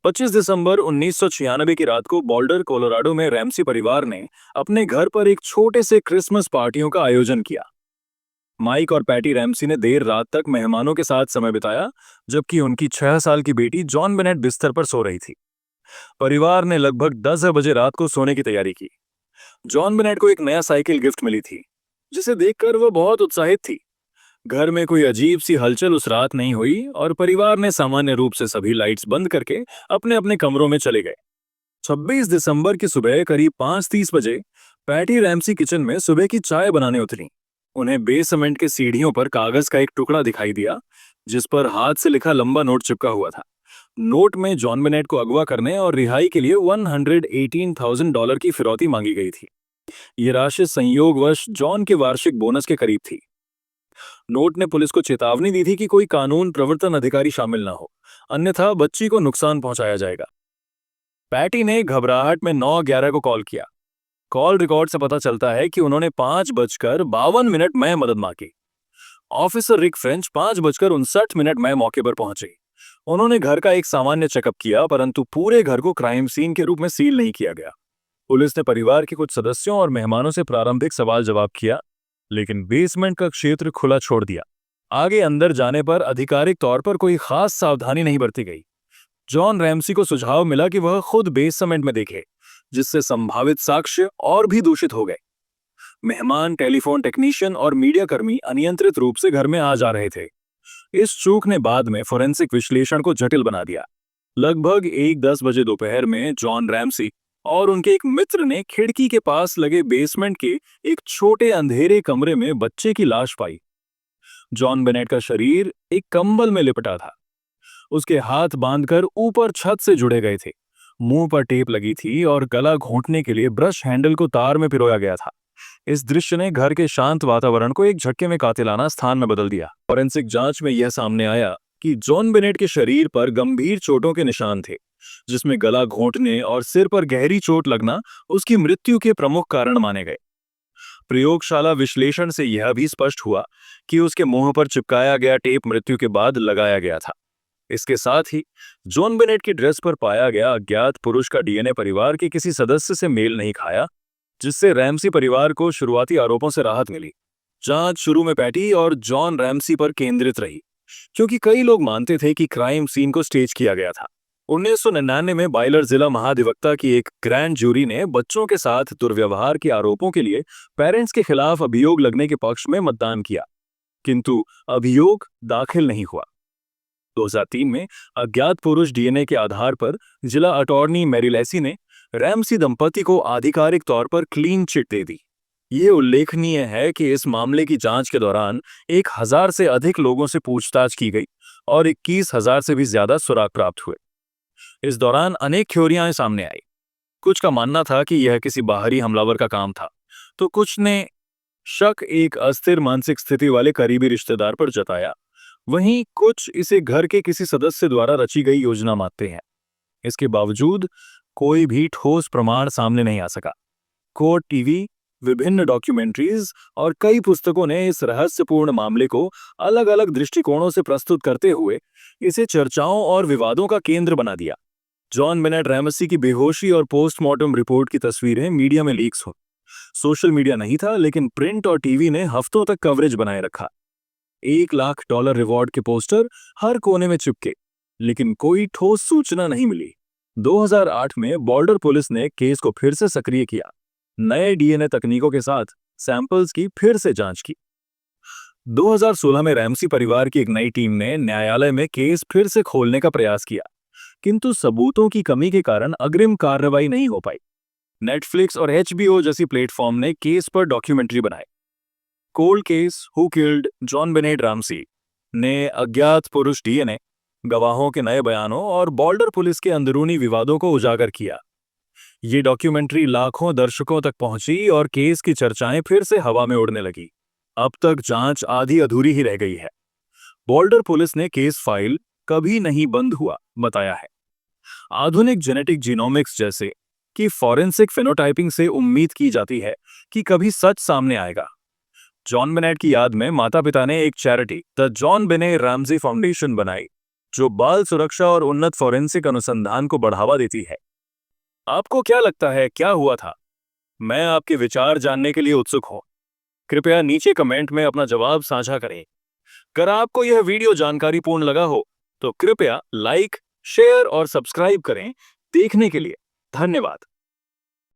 25 दिसंबर 1996 की रात को बोल्डर कोलोराडो में रैमसी परिवार ने अपने घर पर एक छोटे से क्रिसमस पार्टियों का आयोजन किया। माइक और पैटी रैमसी ने देर रात तक मेहमानों के साथ समय बिताया, जबकि उनकी 6 साल की बेटी जॉन बेनेट बिस्तर पर सो रही थी। परिवार ने लगभग 10 बजे रात को सोने की तैयारी की। जॉन बेनेट को एक नया साइकिल गिफ्ट मिली थी, जिसे देखकर वह बहुत उत्साहित थी। घर में कोई अजीब सी हलचल उस रात नहीं हुई और परिवार ने सामान्य रूप से सभी लाइट्स बंद करके अपने अपने कमरों में चले गए। 26 दिसंबर की सुबह करीब 5:30 बजे पैटी रैमसी किचन में सुबह की चाय बनाने उतरी। उन्हें बेसमेंट के सीढ़ियों पर कागज का एक टुकड़ा दिखाई दिया, जिस पर हाथ से लिखा लंबा नोट चिपका हुआ था। नोट में जॉन बेनेट को अगवा करने और रिहाई के लिए $118,000 की फिरौती मांगी गई थी। ये राशि संयोगवश जॉन के वार्षिक बोनस के करीब थी। नोट ने पुलिस को चेतावनी दी थी कि कोई कानून प्रवर्तन अधिकारी शामिल न हो, अन्यथा बच्ची को नुकसान पहुंचाया जाएगा। पैटी ने घबराहट में 9:11 को कॉल किया। कॉल रिकॉर्ड से पता चलता है कि उन्होंने 5:52 में मदद मांगी। ऑफिसर रिक फ्रेंच 5:59 में मौके पर पहुंचे। उन्होंने घर का एक सामान्य चेकअप किया, परंतु पूरे घर को क्राइम सीन के रूप में सील नहीं किया गया। पुलिस ने परिवार के कुछ सदस्यों और मेहमानों से प्रारंभिक सवाल जवाब किया, लेकिन बेसमेंट का क्षेत्र खुला छोड़ दिया। आगे अंदर जाने पर आधिकारिक तौर पर कोई खास सावधानी नहीं बरती गई। जॉन रैमसी को सुझाव मिला कि वह खुद बेसमेंट में देखे, जिससे संभावित साक्ष्य और भी दूषित हो गए। मेहमान, टेलीफोन टेक्नीशियन और मीडिया कर्मी अनियंत्रित रूप से घर में आ जा रहे थे। इस चूक ने बाद में फोरेंसिक विश्लेषण को जटिल बना दिया। लगभग 1:10 बजे दोपहर में जॉन रैमसी और उनके एक मित्र ने खिड़की के पास लगे बेसमेंट के एक छोटे अंधेरे कमरे में बच्चे की लाश पाई। जॉन बेनेट का शरीर एक कंबल में लिपटा था। उसके हाथ बांधकर ऊपर छत से जुड़े गए थे। मुंह पर टेप लगी थी और गला घोंटने के लिए ब्रश हैंडल को तार में पिरोया गया था। इस दृश्य ने घर के शांत वातावरण को एक झटके में कातिलाना स्थान में बदल दिया। फॉरेंसिक जांच में यह सामने आया कि जॉन बेनेट के शरीर पर गंभीर चोटों के निशान थे, जिसमें गला घोंटने और सिर पर गहरी चोट लगना उसकी मृत्यु के प्रमुख कारण माने गए। प्रयोगशाला विश्लेषण से यह भी स्पष्ट हुआ कि उसके मुंह पर चिपकाया गया टेप मृत्यु के बाद लगाया गया था। इसके साथ ही जॉन बेनेट की ड्रेस पर पाया गया अज्ञात पुरुष का डीएनए परिवार के किसी सदस्य से मेल नहीं खाया, जिससे रैमसी परिवार को शुरुआती आरोपों से राहत मिली। जांच शुरू में पैटी और जॉन रैमसी पर केंद्रित रही, क्योंकि कई लोग मानते थे कि क्राइम सीन को स्टेज किया गया था। 1999 में बाइलर जिला महाधिवक्ता की एक ग्रैंड जूरी ने बच्चों के साथ दुर्व्यवहार के आरोपों के लिए पेरेंट्स के खिलाफ अभियोग लगने के पक्ष में मतदान किया, किंतु अभियोग दाखिल नहीं हुआ। 2003 में अज्ञात पुरुष डीएनए के आधार पर जिला अटॉर्नी मैरी लैसी ने रैमसी दंपति को आधिकारिक तौर पर क्लीन चिट दे दी। ये उल्लेखनीय है कि इस मामले की जांच के दौरान 1,000 से अधिक लोगों से पूछताछ की गई और 21,000 से भी ज्यादा सुराग प्राप्त हुए। इस दौरान अनेक थ्योरियां सामने आई। कुछ का मानना था कि यह किसी बाहरी हमलावर का काम था, तो कुछ ने शक एक अस्थिर मानसिक स्थिति वाले करीबी रिश्तेदार पर जताया। वहीं कुछ इसे घर के किसी सदस्य द्वारा रची गई योजना मानते हैं। इसके बावजूद कोई भी ठोस प्रमाण सामने नहीं आ सका। कोर्ट टीवी, विभिन्न डॉक्यूमेंट्रीज और कई पुस्तकों ने इस रहस्यपूर्ण मामले को अलग अलग दृष्टिकोणों से प्रस्तुत करते हुए इसे चर्चाओं और विवादों का केंद्र बना दिया। जॉन बेनेट रैमसी की बेहोशी और पोस्टमार्टम रिपोर्ट की तस्वीरें मीडिया में लीक्स हो। सोशल मीडिया नहीं था, लेकिन प्रिंट और टीवी ने हफ्तों तक कवरेज बनाए रखा। $1,00,000 रिवॉर्ड के पोस्टर हर कोने में चिपके, लेकिन कोई ठोस सूचना नहीं मिली। 2008 में बॉर्डर पुलिस ने केस को फिर से सक्रिय किया। नए डीएनए तकनीकों के साथ सैंपल्स की फिर से जांच की। 2016 में रैमसी परिवार की एक नई टीम ने न्यायालय में केस फिर से खोलने का प्रयास किया, किंतु सबूतों की कमी के कारण अग्रिम कार्रवाई नहीं हो पाई। नेटफ्लिक्स और एचबीओ जैसी प्लेटफॉर्म ने केस पर डॉक्यूमेंट्री बनाए। Cold case who killed John Bennett Ramsay ने अज्ञात पुरुष डीएनए, गवाहों के नए बयानों और बॉर्डर पुलिस के अंदरूनी विवादों को उजागर किया। ये डॉक्यूमेंट्री लाखों दर्शकों तक पहुंची और केस की चर्चाएं फिर से हवा में उड़ने लगी। अब तक जांच आधी अधूरी ही रह गई है। बॉर्डर पुलिस ने केस फाइल कभी नहीं बंद हुआ बताया है। आधुनिक जेनेटिक जीनोमिक्स जैसे कि फॉरेंसिक फेनोटाइपिंग से उम्मीद की जाती है कि कभी सच सामने आएगा। जॉन बेनेट की याद में माता पिता ने एक चैरिटी द जॉन बेने रैमसी फाउंडेशन बनाई, जो बाल सुरक्षा और उन्नत फोरेंसिक अनुसंधान को बढ़ावा देती है। आपको क्या लगता है क्या हुआ था? मैं आपके विचार जानने के लिए उत्सुक हूं। कृपया नीचे कमेंट में अपना जवाब साझा करें। अगर आपको यह वीडियो जानकारीपूर्ण लगा हो तो कृपया लाइक, शेयर और सब्सक्राइब करें। देखने के लिए धन्यवाद।